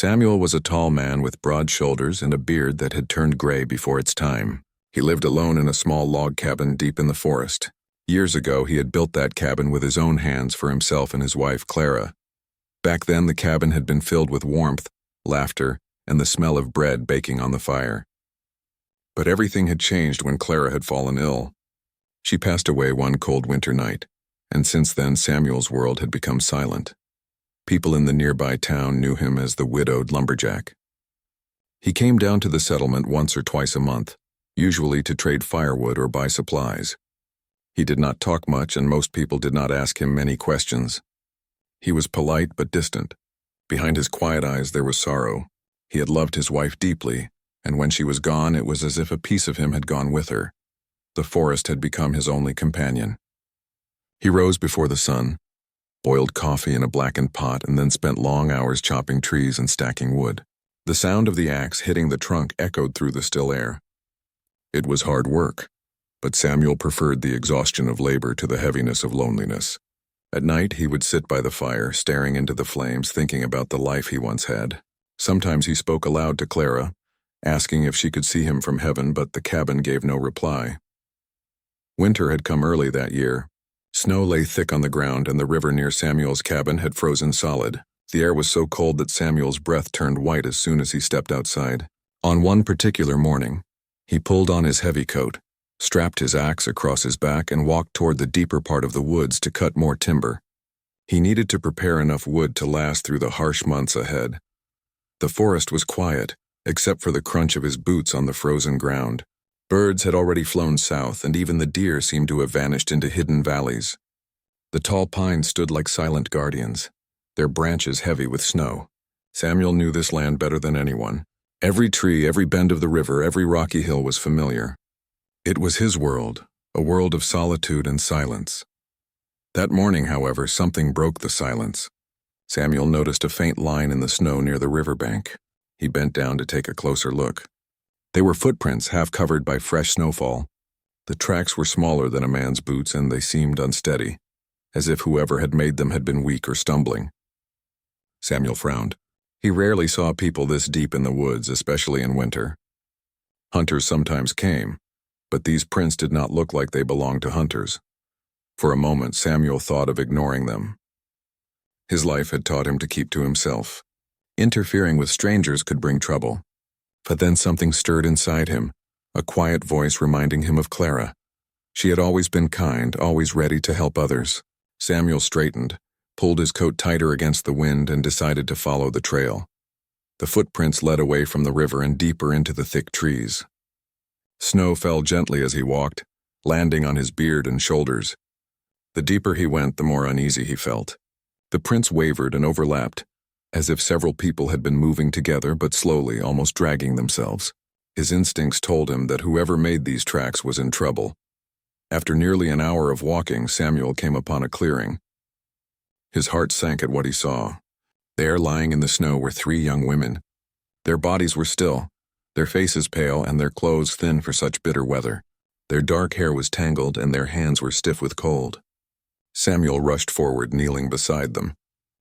Samuel was a tall man with broad shoulders and a beard that had turned gray before its time. He lived alone in a small log cabin deep in the forest. Years ago, he had built that cabin with his own hands for himself and his wife, Clara. Back then, the cabin had been filled with warmth, laughter, and the smell of bread baking on the fire. But everything had changed when Clara had fallen ill. She passed away one cold winter night, and since then Samuel's world had become silent. People in the nearby town knew him as the widowed lumberjack. He came down to the settlement once or twice a month, usually to trade firewood or buy supplies. He did not talk much, and most people did not ask him many questions. He was polite but distant. Behind his quiet eyes there was sorrow. He had loved his wife deeply, and when she was gone, it was as if a piece of him had gone with her. The forest had become his only companion. He rose before the sun, boiled coffee in a blackened pot, and then spent long hours chopping trees and stacking wood. The sound of the axe hitting the trunk echoed through the still air. It was hard work, but Samuel preferred the exhaustion of labor to the heaviness of loneliness. At night, he would sit by the fire, staring into the flames, thinking about the life he once had. Sometimes he spoke aloud to Clara, asking if she could see him from heaven, but the cabin gave no reply. Winter had come early that year. Snow lay thick on the ground, and the river near Samuel's cabin had frozen solid. The air was so cold that Samuel's breath turned white as soon as he stepped outside. On one particular morning, he pulled on his heavy coat, strapped his axe across his back, and walked toward the deeper part of the woods to cut more timber. He needed to prepare enough wood to last through the harsh months ahead. The forest was quiet, except for the crunch of his boots on the frozen ground. Birds had already flown south, and even the deer seemed to have vanished into hidden valleys. The tall pines stood like silent guardians, their branches heavy with snow. Samuel knew this land better than anyone. Every tree, every bend of the river, every rocky hill was familiar. It was his world, a world of solitude and silence. That morning, however, something broke the silence. Samuel noticed a faint line in the snow near the riverbank. He bent down to take a closer look. They were footprints half covered by fresh snowfall. The tracks were smaller than a man's boots, and they seemed unsteady, as if whoever had made them had been weak or stumbling. Samuel frowned. He rarely saw people this deep in the woods, especially in winter. Hunters sometimes came, but these prints did not look like they belonged to hunters. For a moment, Samuel thought of ignoring them. His life had taught him to keep to himself. Interfering with strangers could bring trouble. But then something stirred inside him, a quiet voice reminding him of Clara. She had always been kind, always ready to help others. Samuel straightened, pulled his coat tighter against the wind, and decided to follow the trail. The footprints led away from the river and deeper into the thick trees. Snow fell gently as he walked, landing on his beard and shoulders. The deeper he went, the more uneasy he felt. The prints wavered and overlapped, as if several people had been moving together but slowly, almost dragging themselves. His instincts told him that whoever made these tracks was in trouble. After nearly an hour of walking, Samuel came upon a clearing. His heart sank at what he saw. There, lying in the snow, were 3 young women. Their bodies were still, their faces pale, and their clothes thin for such bitter weather. Their dark hair was tangled, and their hands were stiff with cold. Samuel rushed forward, kneeling beside them.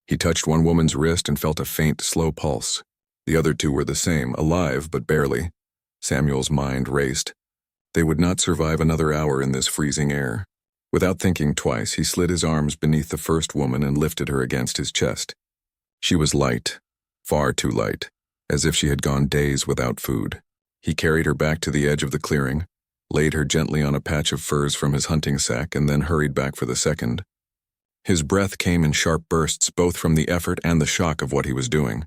He touched one woman's wrist and felt a faint, slow pulse. The other 2 were the same, alive but barely. Samuel's mind raced. They would not survive another hour in this freezing air. Without thinking twice, he slid his arms beneath the first woman and lifted her against his chest. She was light, far too light, as if she had gone days without food. He carried her back to the edge of the clearing, laid her gently on a patch of furs from his hunting sack, and then hurried back for the second. His breath came in sharp bursts, both from the effort and the shock of what he was doing.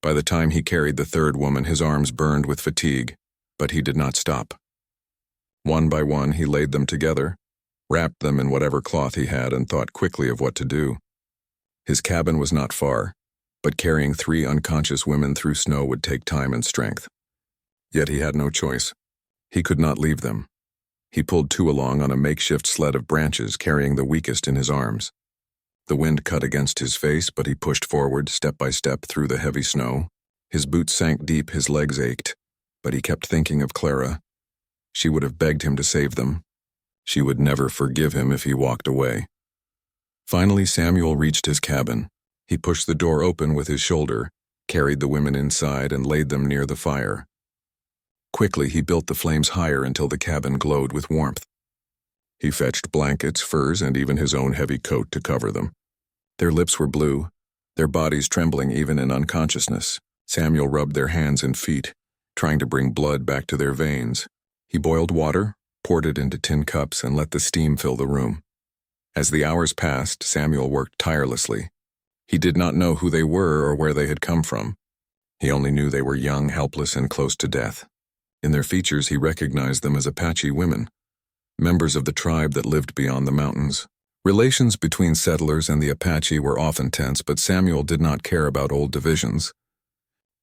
By the time he carried the third woman, his arms burned with fatigue, but he did not stop. One by one, he laid them together, wrapped them in whatever cloth he had, and thought quickly of what to do. His cabin was not far, but carrying 3 unconscious women through snow would take time and strength. Yet he had no choice. He could not leave them. He pulled 2 along on a makeshift sled of branches, carrying the weakest in his arms. The wind cut against his face, but he pushed forward, step by step, through the heavy snow. His boots sank deep, his legs ached, but he kept thinking of Clara. She would have begged him to save them. She would never forgive him if he walked away. Finally, Samuel reached his cabin. He pushed the door open with his shoulder, carried the women inside, and laid them near the fire. Quickly, he built the flames higher until the cabin glowed with warmth. He fetched blankets, furs, and even his own heavy coat to cover them. Their lips were blue, their bodies trembling even in unconsciousness. Samuel rubbed their hands and feet, trying to bring blood back to their veins. He boiled water, poured it into tin cups, and let the steam fill the room. As the hours passed, Samuel worked tirelessly. He did not know who they were or where they had come from. He only knew they were young, helpless, and close to death. In their features, he recognized them as Apache women, members of the tribe that lived beyond the mountains. Relations between settlers and the Apache were often tense, but Samuel did not care about old divisions.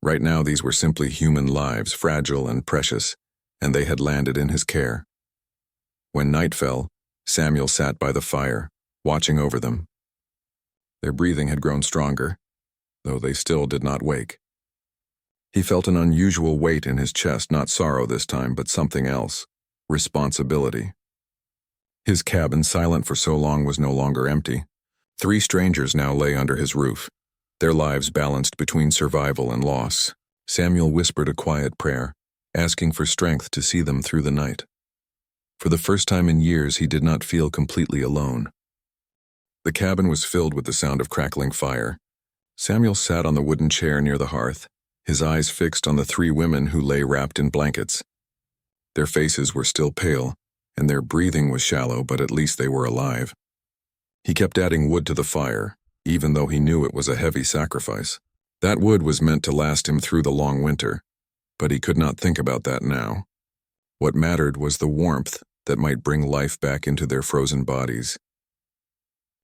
Right now, these were simply human lives, fragile and precious, and they had landed in his care. When night fell, Samuel sat by the fire, watching over them. Their breathing had grown stronger, though they still did not wake. He felt an unusual weight in his chest, not sorrow this time, but something else, responsibility. His cabin, silent for so long, was no longer empty. 3 strangers now lay under his roof, their lives balanced between survival and loss. Samuel whispered a quiet prayer, asking for strength to see them through the night. For the first time in years, he did not feel completely alone. The cabin was filled with the sound of crackling fire. Samuel sat on the wooden chair near the hearth, his eyes fixed on the 3 women who lay wrapped in blankets. Their faces were still pale, and their breathing was shallow, but at least they were alive. He kept adding wood to the fire, even though he knew it was a heavy sacrifice. That wood was meant to last him through the long winter, but he could not think about that now. What mattered was the warmth that might bring life back into their frozen bodies.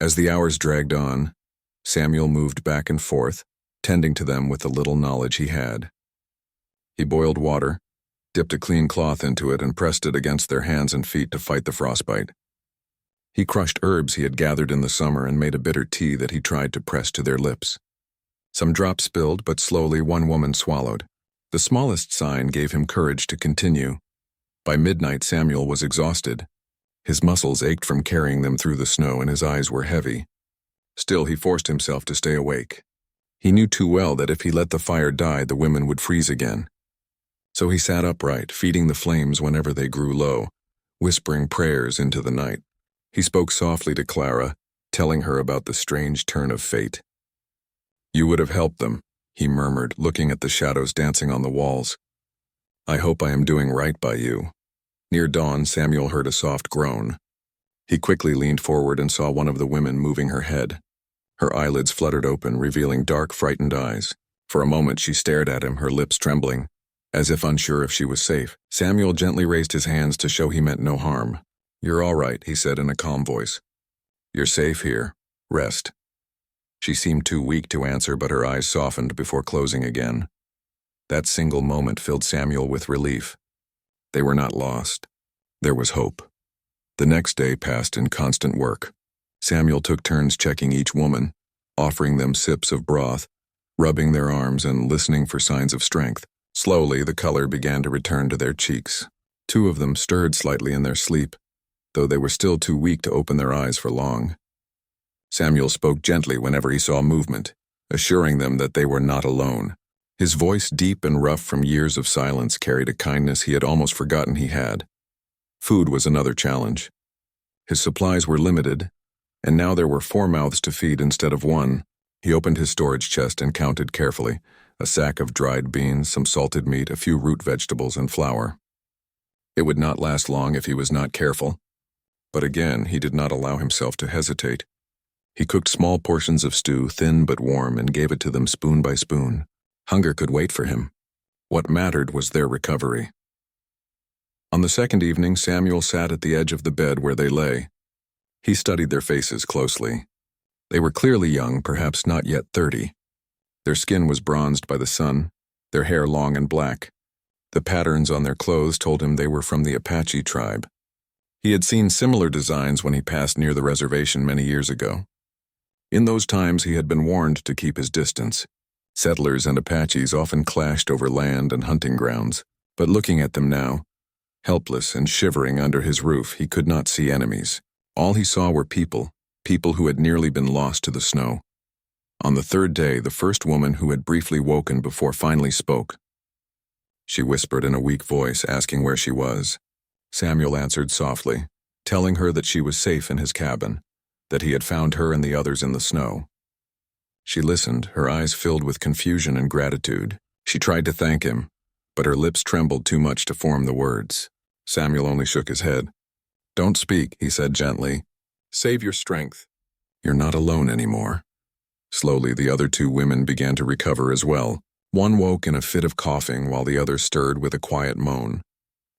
As the hours dragged on, Samuel moved back and forth, tending to them with the little knowledge he had. He boiled water, dipped a clean cloth into it, and pressed it against their hands and feet to fight the frostbite. He crushed herbs he had gathered in the summer and made a bitter tea that he tried to press to their lips. Some drops spilled, but slowly one woman swallowed. The smallest sign gave him courage to continue. By midnight, Samuel was exhausted. His muscles ached from carrying them through the snow, and his eyes were heavy. Still, he forced himself to stay awake. He knew too well that if he let the fire die, the women would freeze again. So he sat upright, feeding the flames whenever they grew low, whispering prayers into the night. He spoke softly to Clara, telling her about the strange turn of fate. "You would have helped them," he murmured, looking at the shadows dancing on the walls. "I hope I am doing right by you." Near dawn, Samuel heard a soft groan. He quickly leaned forward and saw one of the women moving her head. Her eyelids fluttered open, revealing dark, frightened eyes. For a moment she stared at him, her lips trembling, as if unsure if she was safe. Samuel gently raised his hands to show he meant no harm. "You're all right," he said in a calm voice. "You're safe here. Rest." She seemed too weak to answer, but her eyes softened before closing again. That single moment filled Samuel with relief. They were not lost. There was hope. The next day passed in constant work. Samuel took turns checking each woman, offering them sips of broth, rubbing their arms, and listening for signs of strength. Slowly, the color began to return to their cheeks. 2 of them stirred slightly in their sleep, though they were still too weak to open their eyes for long. Samuel spoke gently whenever he saw movement, assuring them that they were not alone. His voice, deep and rough from years of silence, carried a kindness he had almost forgotten he had. Food was another challenge. His supplies were limited, and now there were 4 mouths to feed instead of 1. He opened his storage chest and counted carefully: a sack of dried beans, some salted meat, a few root vegetables, and flour. It would not last long if he was not careful. But again, he did not allow himself to hesitate. He cooked small portions of stew, thin but warm, and gave it to them spoon by spoon. Hunger could wait for him. What mattered was their recovery. On the second evening, Samuel sat at the edge of the bed where they lay. He studied their faces closely. They were clearly young, perhaps not yet 30. Their skin was bronzed by the sun, their hair long and black. The patterns on their clothes told him they were from the Apache tribe. He had seen similar designs when he passed near the reservation many years ago. In those times, he had been warned to keep his distance. Settlers and Apaches often clashed over land and hunting grounds, but looking at them now, helpless and shivering under his roof, he could not see enemies. All he saw were people who had nearly been lost to the snow. On the third day, the first woman who had briefly woken before finally spoke. She whispered in a weak voice, asking where she was. Samuel answered softly, telling her that she was safe in his cabin, that he had found her and the others in the snow. She listened, her eyes filled with confusion and gratitude. She tried to thank him, but her lips trembled too much to form the words. Samuel only shook his head. "Don't speak," he said gently. "Save your strength. You're not alone anymore." Slowly, the other two women began to recover as well. One woke in a fit of coughing while the other stirred with a quiet moan.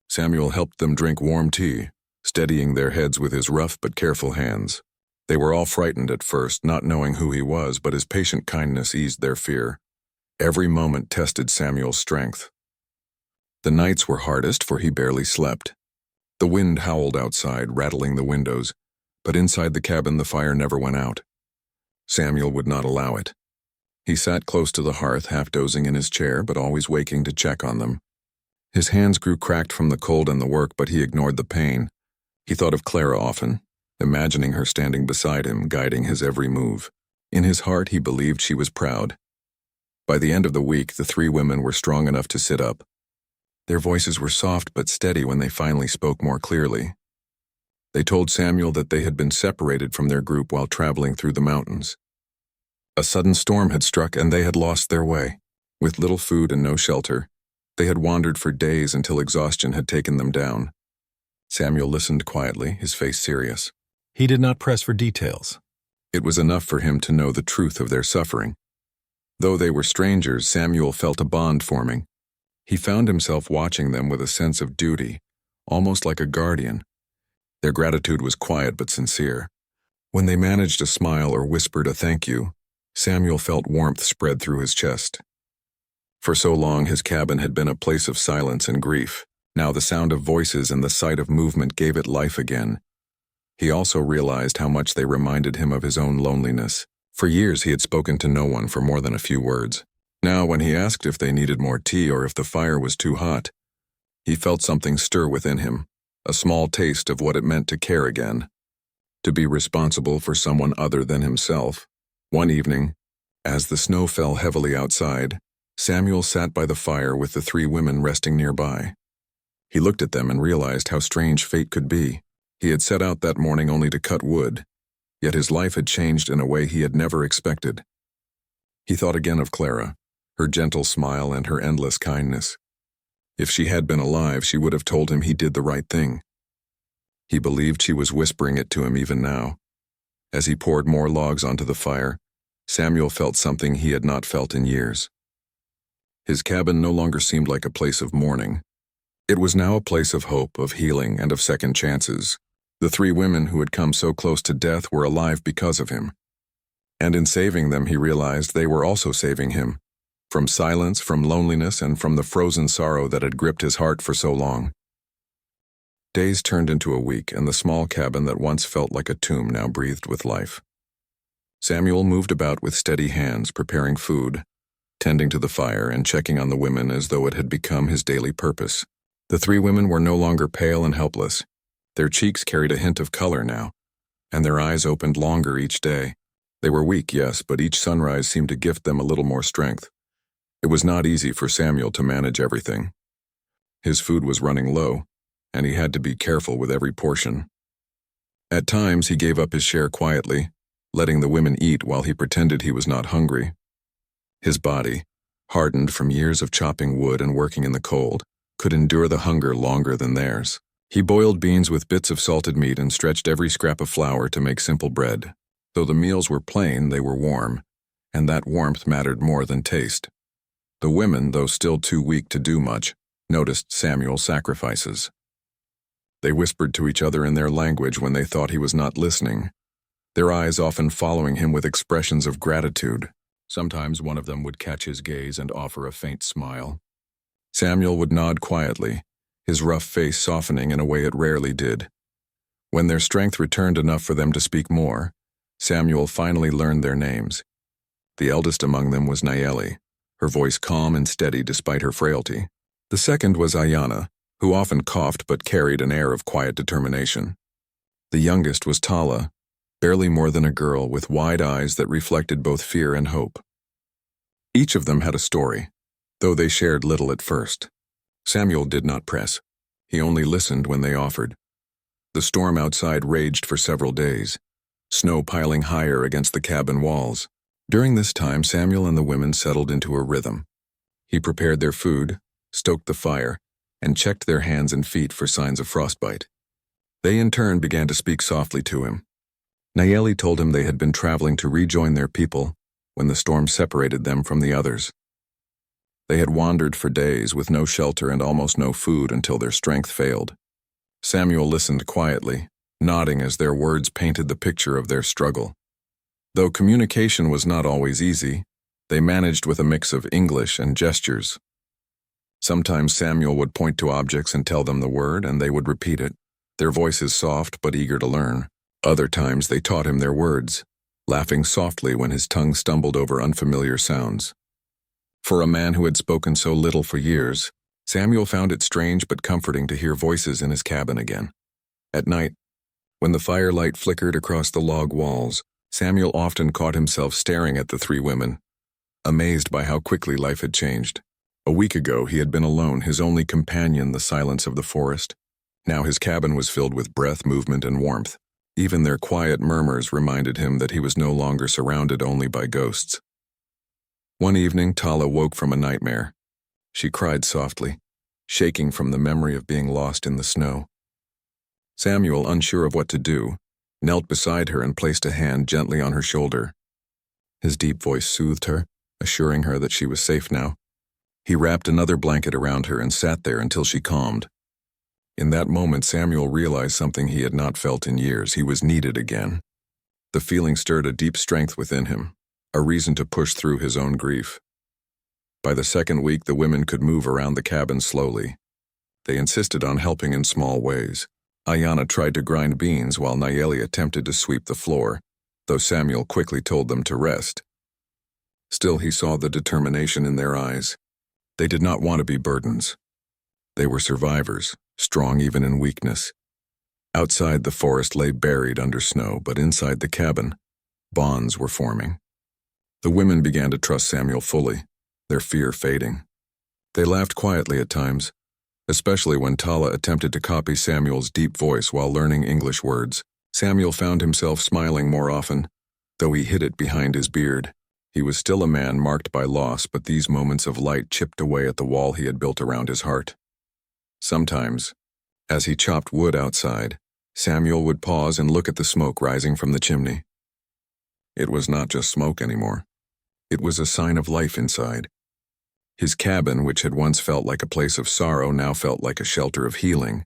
Samuel helped them drink warm tea, steadying their heads with his rough but careful hands. They were all frightened at first, not knowing who he was, but his patient kindness eased their fear. Every moment tested Samuel's strength. The nights were hardest, for he barely slept. The wind howled outside, rattling the windows, but inside the cabin the fire never went out. Samuel would not allow it. He sat close to the hearth, half dozing in his chair, but always waking to check on them. His hands grew cracked from the cold and the work, but he ignored the pain. He thought of Clara often, imagining her standing beside him, guiding his every move. In his heart, he believed she was proud. By the end of the week, the three women were strong enough to sit up. Their voices were soft but steady when they finally spoke more clearly. They told Samuel that they had been separated from their group while traveling through the mountains. A sudden storm had struck and they had lost their way. With little food and no shelter, they had wandered for days until exhaustion had taken them down. Samuel listened quietly, his face serious. He did not press for details. It was enough for him to know the truth of their suffering. Though they were strangers, Samuel felt a bond forming. He found himself watching them with a sense of duty, almost like a guardian. Their gratitude was quiet but sincere. When they managed to smile or whispered a thank you, Samuel felt warmth spread through his chest. For so long, his cabin had been a place of silence and grief. Now the sound of voices and the sight of movement gave it life again. He also realized how much they reminded him of his own loneliness. For years he had spoken to no one for more than a few words. Now, when he asked if they needed more tea or if the fire was too hot, he felt something stir within him, a small taste of what it meant to care again, to be responsible for someone other than himself. One evening, as the snow fell heavily outside, Samuel sat by the fire with the three women resting nearby. He looked at them and realized how strange fate could be. He had set out that morning only to cut wood, yet his life had changed in a way he had never expected. He thought again of Clara, her gentle smile and her endless kindness. If she had been alive, she would have told him he did the right thing. He believed she was whispering it to him even now. As he poured more logs onto the fire, Samuel felt something he had not felt in years. His cabin no longer seemed like a place of mourning. It was now a place of hope, of healing, and of second chances. The three women who had come so close to death were alive because of him. And in saving them, he realized they were also saving him. From silence, from loneliness, and from the frozen sorrow that had gripped his heart for so long. Days turned into a week, and the small cabin that once felt like a tomb now breathed with life. Samuel moved about with steady hands, preparing food, tending to the fire, and checking on the women as though it had become his daily purpose. The three women were no longer pale and helpless. Their cheeks carried a hint of color now, and their eyes opened longer each day. They were weak, yes, but each sunrise seemed to gift them a little more strength. It was not easy for Samuel to manage everything. His food was running low, and he had to be careful with every portion. At times, he gave up his share quietly, letting the women eat while he pretended he was not hungry. His body, hardened from years of chopping wood and working in the cold, could endure the hunger longer than theirs. He boiled beans with bits of salted meat and stretched every scrap of flour to make simple bread. Though the meals were plain, they were warm, and that warmth mattered more than taste. The women, though still too weak to do much, noticed Samuel's sacrifices. They whispered to each other in their language when they thought he was not listening, their eyes often following him with expressions of gratitude. Sometimes one of them would catch his gaze and offer a faint smile. Samuel would nod quietly, his rough face softening in a way it rarely did. When their strength returned enough for them to speak more, Samuel finally learned their names. The eldest among them was Nayeli, her voice calm and steady despite her frailty. The second was Ayana, who often coughed but carried an air of quiet determination. The youngest was Tala, barely more than a girl with wide eyes that reflected both fear and hope. Each of them had a story, though they shared little at first. Samuel did not press. He only listened when they offered. The storm outside raged for several days, snow piling higher against the cabin walls. During this time, Samuel and the women settled into a rhythm. He prepared their food, stoked the fire, and checked their hands and feet for signs of frostbite. They in turn began to speak softly to him. Nayeli told him they had been traveling to rejoin their people when the storm separated them from the others. They had wandered for days with no shelter and almost no food until their strength failed. Samuel listened quietly, nodding as their words painted the picture of their struggle. Though communication was not always easy, they managed with a mix of English and gestures. Sometimes Samuel would point to objects and tell them the word, and they would repeat it, their voices soft but eager to learn. Other times they taught him their words, laughing softly when his tongue stumbled over unfamiliar sounds. For a man who had spoken so little for years, Samuel found it strange but comforting to hear voices in his cabin again. At night, when the firelight flickered across the log walls, Samuel often caught himself staring at the three women, amazed by how quickly life had changed. A week ago he had been alone, his only companion the silence of the forest. Now his cabin was filled with breath, movement, and warmth. Even their quiet murmurs reminded him that he was no longer surrounded only by ghosts. One evening, Tala woke from a nightmare. She cried softly, shaking from the memory of being lost in the snow. Samuel, unsure of what to do, knelt beside her and placed a hand gently on her shoulder. His deep voice soothed her, assuring her that she was safe now. He wrapped another blanket around her and sat there until she calmed. In that moment, Samuel realized something he had not felt in years. He was needed again. The feeling stirred a deep strength within him, a reason to push through his own grief. By the second week, the women could move around the cabin slowly. They insisted on helping in small ways. Ayana tried to grind beans while Nayeli attempted to sweep the floor, though Samuel quickly told them to rest. Still, he saw the determination in their eyes. They did not want to be burdens. They were survivors, strong even in weakness. Outside, the forest lay buried under snow, but inside the cabin, bonds were forming. The women began to trust Samuel fully, their fear fading. They laughed quietly at times, especially when Tala attempted to copy Samuel's deep voice while learning English words. Samuel found himself smiling more often, though he hid it behind his beard. He was still a man marked by loss, but these moments of light chipped away at the wall he had built around his heart. Sometimes, as he chopped wood outside, Samuel would pause and look at the smoke rising from the chimney. It was not just smoke anymore. It was a sign of life inside. His cabin, which had once felt like a place of sorrow, now felt like a shelter of healing.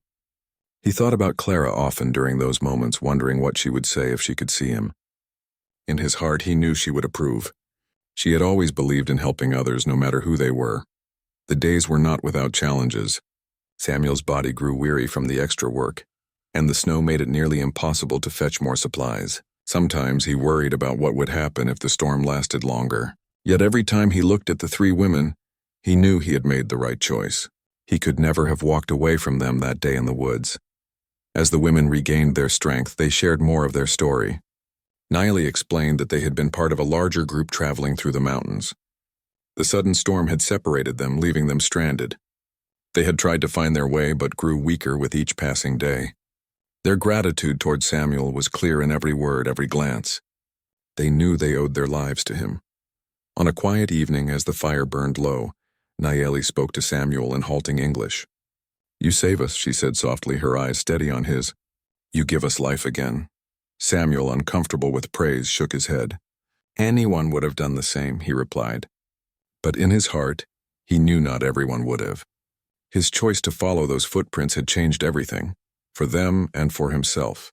He thought about Clara often during those moments, wondering what she would say if she could see him. In his heart, he knew she would approve. She had always believed in helping others, no matter who they were. The days were not without challenges. Samuel's body grew weary from the extra work, and the snow made it nearly impossible to fetch more supplies. Sometimes he worried about what would happen if the storm lasted longer. Yet every time he looked at the three women, he knew he had made the right choice. He could never have walked away from them that day in the woods. As the women regained their strength, they shared more of their story. Nayeli explained that they had been part of a larger group traveling through the mountains. The sudden storm had separated them, leaving them stranded. They had tried to find their way but grew weaker with each passing day. Their gratitude toward Samuel was clear in every word, every glance. They knew they owed their lives to him. On a quiet evening, as the fire burned low, Nayeli spoke to Samuel in halting English. "You save us," she said softly, her eyes steady on his. "You give us life again." Samuel, uncomfortable with praise, shook his head. "Anyone would have done the same," he replied. But in his heart, he knew not everyone would have. His choice to follow those footprints had changed everything, for them and for himself.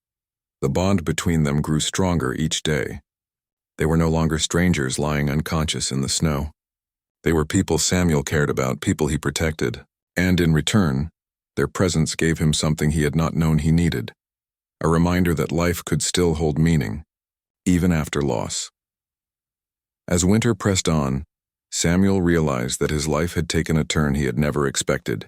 The bond between them grew stronger each day. They were no longer strangers lying unconscious in the snow. They were people Samuel cared about, people he protected, and in return, their presence gave him something he had not known he needed, a reminder that life could still hold meaning, even after loss. As winter pressed on, Samuel realized that his life had taken a turn he had never expected.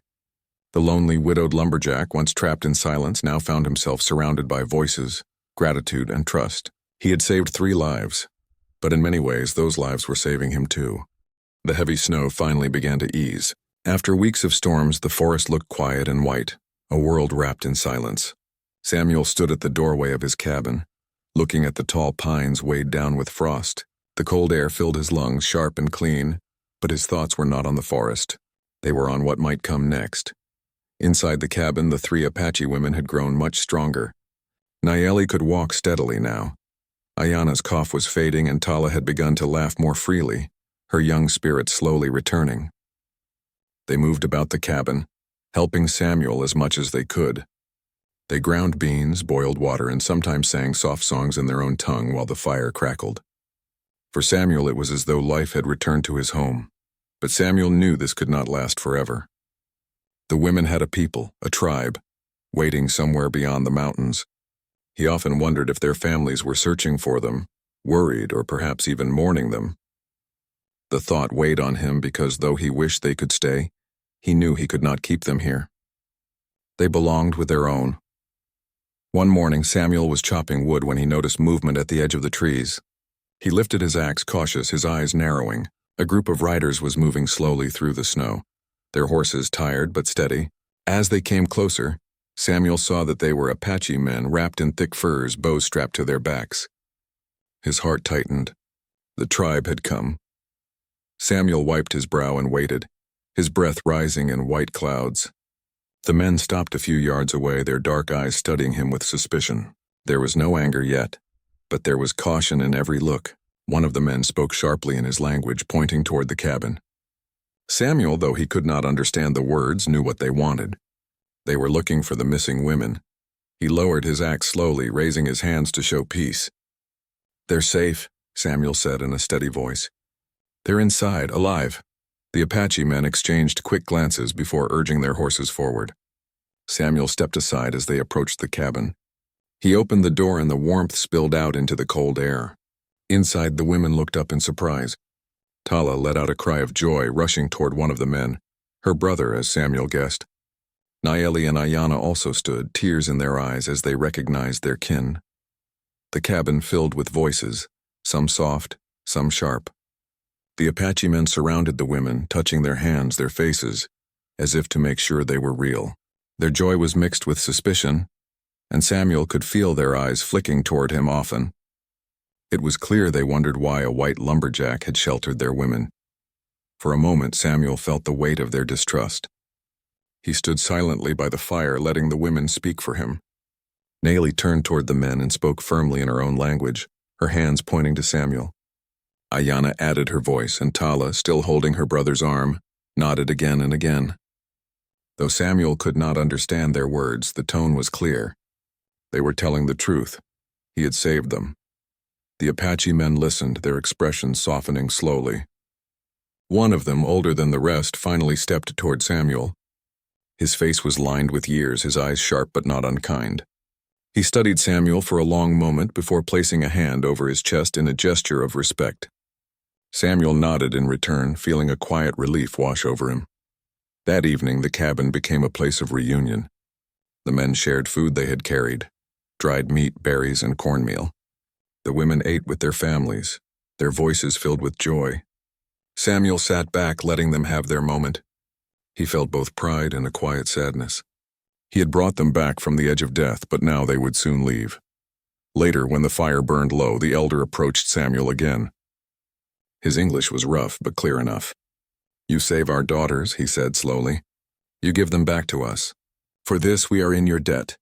The lonely, widowed lumberjack, once trapped in silence, now found himself surrounded by voices, gratitude, and trust. He had saved 3 lives, but in many ways those lives were saving him too. The heavy snow finally began to ease. After weeks of storms, the forest looked quiet and white, a world wrapped in silence. Samuel stood at the doorway of his cabin, looking at the tall pines weighed down with frost. The cold air filled his lungs, sharp and clean, but his thoughts were not on the forest. They were on what might come next. Inside the cabin, the 3 Apache women had grown much stronger. Nayeli could walk steadily now. Ayana's cough was fading and Tala had begun to laugh more freely, her young spirit slowly returning. They moved about the cabin, helping Samuel as much as they could. They ground beans, boiled water, and sometimes sang soft songs in their own tongue while the fire crackled. For Samuel, it was as though life had returned to his home. But Samuel knew this could not last forever. The women had a people, a tribe, waiting somewhere beyond the mountains. He often wondered if their families were searching for them, worried or perhaps even mourning them. The thought weighed on him because though he wished they could stay, he knew he could not keep them here. They belonged with their own. One morning, Samuel was chopping wood when he noticed movement at the edge of the trees. He lifted his axe, cautious, his eyes narrowing. A group of riders was moving slowly through the snow, their horses tired but steady. As they came closer, Samuel saw that they were Apache men wrapped in thick furs, bows strapped to their backs. His heart tightened. The tribe had come. Samuel wiped his brow and waited, his breath rising in white clouds. The men stopped a few yards away, their dark eyes studying him with suspicion. There was no anger yet, but there was caution in every look. One of the men spoke sharply in his language, pointing toward the cabin. Samuel, though he could not understand the words, knew what they wanted. They were looking for the missing women. He lowered his axe slowly, raising his hands to show peace. "They're safe," Samuel said in a steady voice. "They're inside, alive." The Apache men exchanged quick glances before urging their horses forward. Samuel stepped aside as they approached the cabin. He opened the door and the warmth spilled out into the cold air. Inside, the women looked up in surprise. Tala let out a cry of joy, rushing toward one of the men, her brother, as Samuel guessed. Nayeli and Ayana also stood, tears in their eyes as they recognized their kin. The cabin filled with voices, some soft, some sharp. The Apache men surrounded the women, touching their hands, their faces, as if to make sure they were real. Their joy was mixed with suspicion, and Samuel could feel their eyes flicking toward him often. It was clear they wondered why a white lumberjack had sheltered their women. For a moment, Samuel felt the weight of their distrust. He stood silently by the fire, letting the women speak for him. Nayeli turned toward the men and spoke firmly in her own language, her hands pointing to Samuel. Ayana added her voice, and Tala, still holding her brother's arm, nodded again and again. Though Samuel could not understand their words, the tone was clear. They were telling the truth. He had saved them. The Apache men listened, their expressions softening slowly. One of them, older than the rest, finally stepped toward Samuel. His face was lined with years, his eyes sharp but not unkind. He studied Samuel for a long moment before placing a hand over his chest in a gesture of respect. Samuel nodded in return, feeling a quiet relief wash over him. That evening, the cabin became a place of reunion. The men shared food they had carried, dried meat, berries, and cornmeal. The women ate with their families, their voices filled with joy. Samuel sat back, letting them have their moment. He felt both pride and a quiet sadness. He had brought them back from the edge of death, but now they would soon leave. Later, when the fire burned low, the elder approached Samuel again. His English was rough, but clear enough. "You save our daughters," he said slowly. "You give them back to us. For this we are in your debt."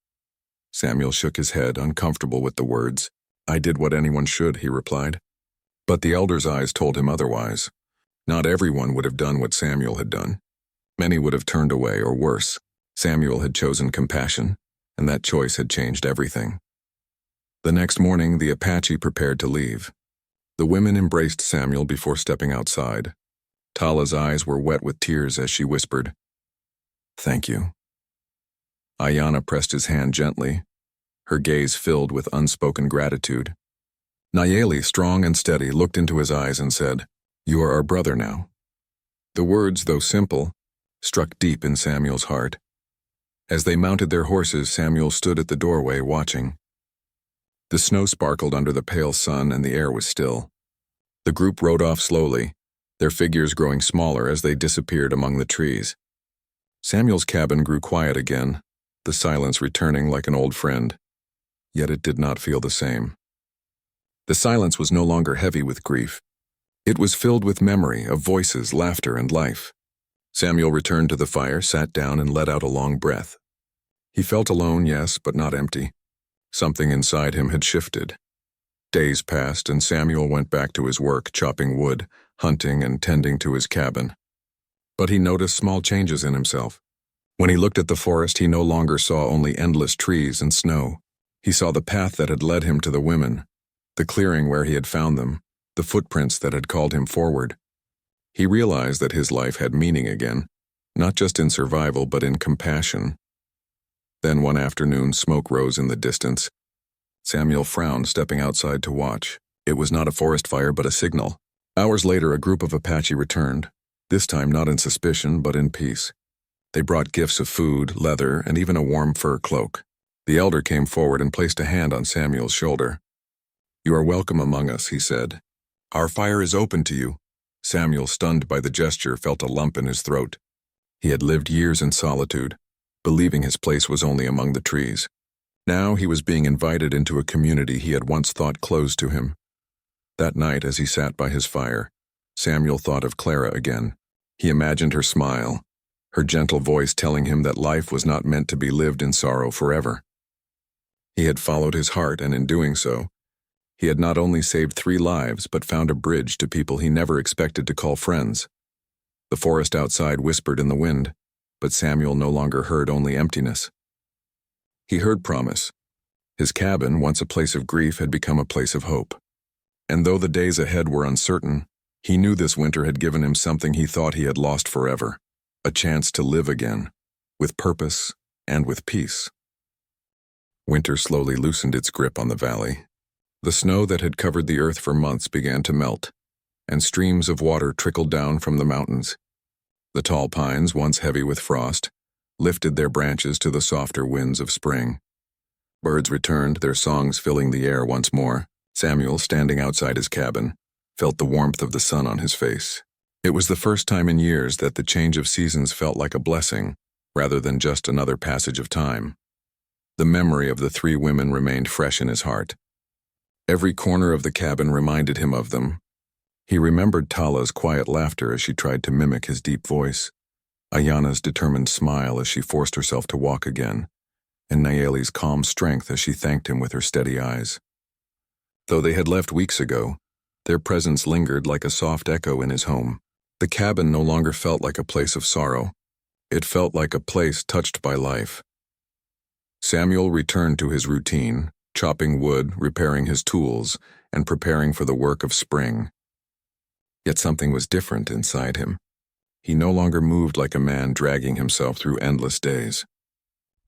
Samuel shook his head, uncomfortable with the words. "I did what anyone should," he replied. But the elder's eyes told him otherwise. Not everyone would have done what Samuel had done. Many would have turned away, or worse. Samuel had chosen compassion, and that choice had changed everything. The next morning, the Apache prepared to leave. The women embraced Samuel before stepping outside. Tala's eyes were wet with tears as she whispered, "Thank you." Ayana pressed his hand gently, her gaze filled with unspoken gratitude. Nayeli, strong and steady, looked into his eyes and said, "You are our brother now." The words, though simple, struck deep in Samuel's heart. As they mounted their horses, Samuel stood at the doorway watching. The snow sparkled under the pale sun and the air was still. The group rode off slowly, their figures growing smaller as they disappeared among the trees. Samuel's cabin grew quiet again, the silence returning like an old friend. Yet it did not feel the same. The silence was no longer heavy with grief. It was filled with memory of voices, laughter, and life. Samuel returned to the fire, sat down, and let out a long breath. He felt alone, yes, but not empty. Something inside him had shifted. Days passed, and Samuel went back to his work, chopping wood, hunting, and tending to his cabin. But he noticed small changes in himself. When he looked at the forest, he no longer saw only endless trees and snow. He saw the path that had led him to the women, the clearing where he had found them, the footprints that had called him forward. He realized that his life had meaning again, not just in survival but in compassion. Then one afternoon, smoke rose in the distance. Samuel frowned, stepping outside to watch. It was not a forest fire but a signal. Hours later, a group of Apache returned, this time not in suspicion but in peace. They brought gifts of food, leather, and even a warm fur cloak. The elder came forward and placed a hand on Samuel's shoulder. "You are welcome among us," he said. "Our fire is open to you." Samuel, stunned by the gesture, felt a lump in his throat. He had lived years in solitude, believing his place was only among the trees. Now he was being invited into a community he had once thought closed to him. That night, as he sat by his fire, Samuel thought of Clara again. He imagined her smile, her gentle voice telling him that life was not meant to be lived in sorrow forever. He had followed his heart, and in doing so, he had not only saved 3 lives but found a bridge to people he never expected to call friends. The forest outside whispered in the wind, but Samuel no longer heard only emptiness. He heard promise. His cabin, once a place of grief, had become a place of hope. And though the days ahead were uncertain, he knew this winter had given him something he thought he had lost forever, a chance to live again, with purpose and with peace. Winter slowly loosened its grip on the valley. The snow that had covered the earth for months began to melt, and streams of water trickled down from the mountains. The tall pines, once heavy with frost, lifted their branches to the softer winds of spring. Birds returned, their songs filling the air once more. Samuel, standing outside his cabin, felt the warmth of the sun on his face. It was the first time in years that the change of seasons felt like a blessing, rather than just another passage of time. The memory of the 3 women remained fresh in his heart. Every corner of the cabin reminded him of them. He remembered Tala's quiet laughter as she tried to mimic his deep voice, Ayana's determined smile as she forced herself to walk again, and Nayeli's calm strength as she thanked him with her steady eyes. Though they had left weeks ago, their presence lingered like a soft echo in his home. The cabin no longer felt like a place of sorrow. It felt like a place touched by life. Samuel returned to his routine, chopping wood, repairing his tools, and preparing for the work of spring. Yet something was different inside him. He no longer moved like a man dragging himself through endless days.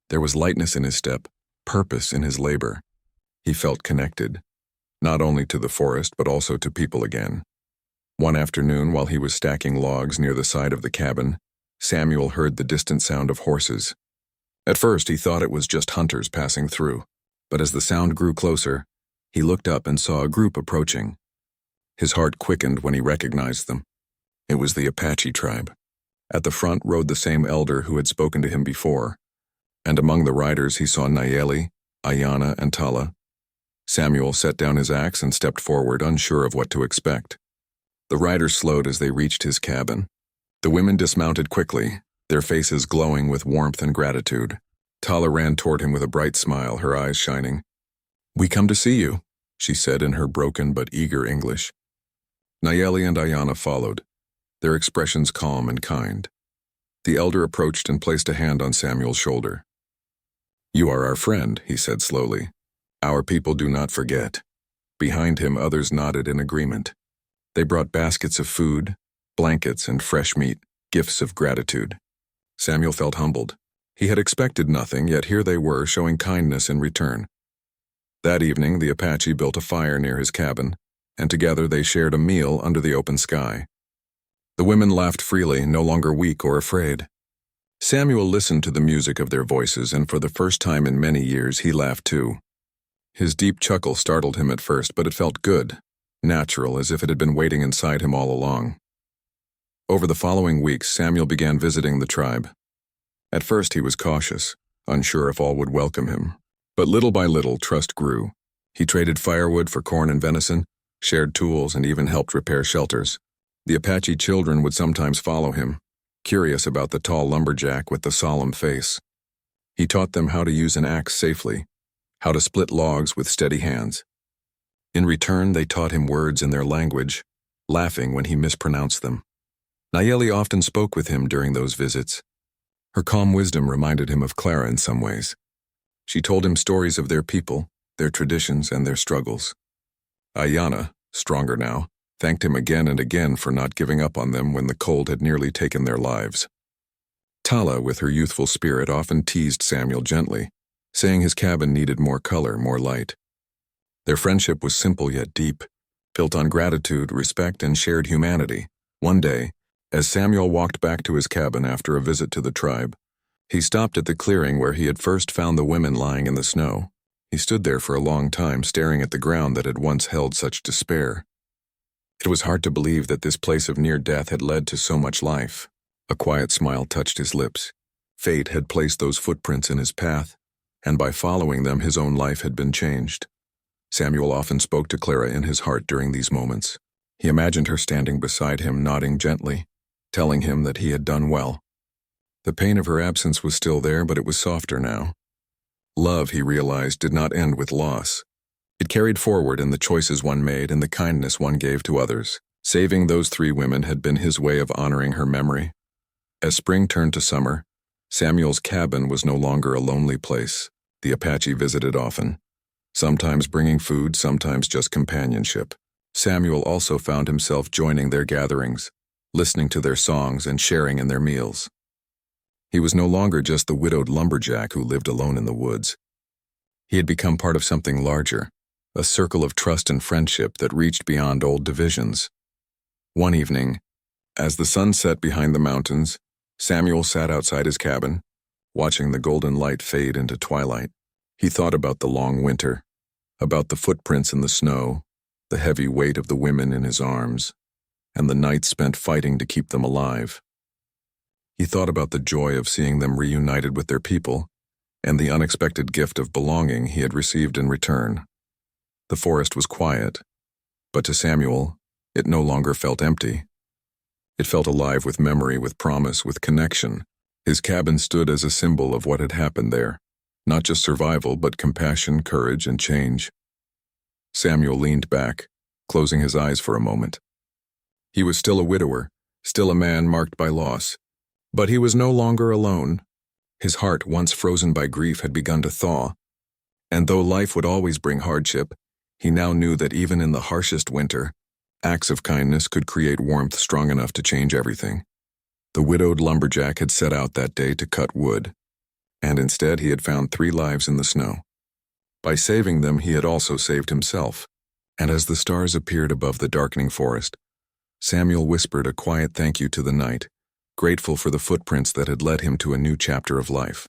There was lightness in his step, purpose in his labor. He felt connected, not only to the forest but also to people again. One afternoon, while he was stacking logs near the side of the cabin, Samuel heard the distant sound of horses. At first, he thought it was just hunters passing through, but as the sound grew closer, he looked up and saw a group approaching. His heart quickened when he recognized them. It was the Apache tribe. At the front rode the same elder who had spoken to him before, and among the riders he saw Nayeli, Ayana, and Tala. Samuel set down his axe and stepped forward, unsure of what to expect. The riders slowed as they reached his cabin. The women dismounted quickly, their faces glowing with warmth and gratitude. Tala ran toward him with a bright smile, her eyes shining. "We come to see you," she said in her broken but eager English. Nayeli and Ayana followed, their expressions calm and kind. The elder approached and placed a hand on Samuel's shoulder. "You are our friend," he said slowly. "Our people do not forget." Behind him, others nodded in agreement. They brought baskets of food, blankets, and fresh meat, gifts of gratitude. Samuel felt humbled. He had expected nothing, yet here they were, showing kindness in return. That evening, the Apache built a fire near his cabin, and together they shared a meal under the open sky. The women laughed freely, no longer weak or afraid. Samuel listened to the music of their voices, and for the first time in many years he laughed too. His deep chuckle startled him at first, but it felt good, natural, as if it had been waiting inside him all along. Over the following weeks, Samuel began visiting the tribe. At first he was cautious, unsure if all would welcome him. But little by little, trust grew. He traded firewood for corn and venison, shared tools, and even helped repair shelters. The Apache children would sometimes follow him, curious about the tall lumberjack with the solemn face. He taught them how to use an axe safely, how to split logs with steady hands. In return, they taught him words in their language, laughing when he mispronounced them. Nayeli often spoke with him during those visits. Her calm wisdom reminded him of Clara in some ways. She told him stories of their people, their traditions, and their struggles. Ayana, stronger now, thanked him again and again for not giving up on them when the cold had nearly taken their lives. Tala, with her youthful spirit, often teased Samuel gently, saying his cabin needed more color, more light. Their friendship was simple yet deep, built on gratitude, respect, and shared humanity. One day, as Samuel walked back to his cabin after a visit to the tribe, he stopped at the clearing where he had first found the women lying in the snow. He stood there for a long time, staring at the ground that had once held such despair. It was hard to believe that this place of near death had led to so much life. A quiet smile touched his lips. Fate had placed those footprints in his path, and by following them his own life had been changed. Samuel often spoke to Clara in his heart during these moments. He imagined her standing beside him, nodding gently, telling him that he had done well. The pain of her absence was still there, but it was softer now. Love, he realized, did not end with loss. It carried forward in the choices one made and the kindness one gave to others. Saving those 3 women had been his way of honoring her memory. As spring turned to summer, Samuel's cabin was no longer a lonely place. The Apache visited often, sometimes bringing food, sometimes just companionship. Samuel also found himself joining their gatherings, listening to their songs and sharing in their meals. He was no longer just the widowed lumberjack who lived alone in the woods. He had become part of something larger, a circle of trust and friendship that reached beyond old divisions. One evening, as the sun set behind the mountains, Samuel sat outside his cabin, watching the golden light fade into twilight. He thought about the long winter, about the footprints in the snow, the heavy weight of the women in his arms, and the nights spent fighting to keep them alive. He thought about the joy of seeing them reunited with their people, and the unexpected gift of belonging he had received in return. The forest was quiet, but to Samuel, it no longer felt empty. It felt alive with memory, with promise, with connection. His cabin stood as a symbol of what had happened there, not just survival, but compassion, courage, and change. Samuel leaned back, closing his eyes for a moment. He was still a widower, still a man marked by loss, but he was no longer alone. His heart, once frozen by grief, had begun to thaw, and though life would always bring hardship, he now knew that even in the harshest winter, acts of kindness could create warmth strong enough to change everything. The widowed lumberjack had set out that day to cut wood, and instead he had found 3 lives in the snow. By saving them, he had also saved himself, and as the stars appeared above the darkening forest, Samuel whispered a quiet thank you to the night, grateful for the footprints that had led him to a new chapter of life.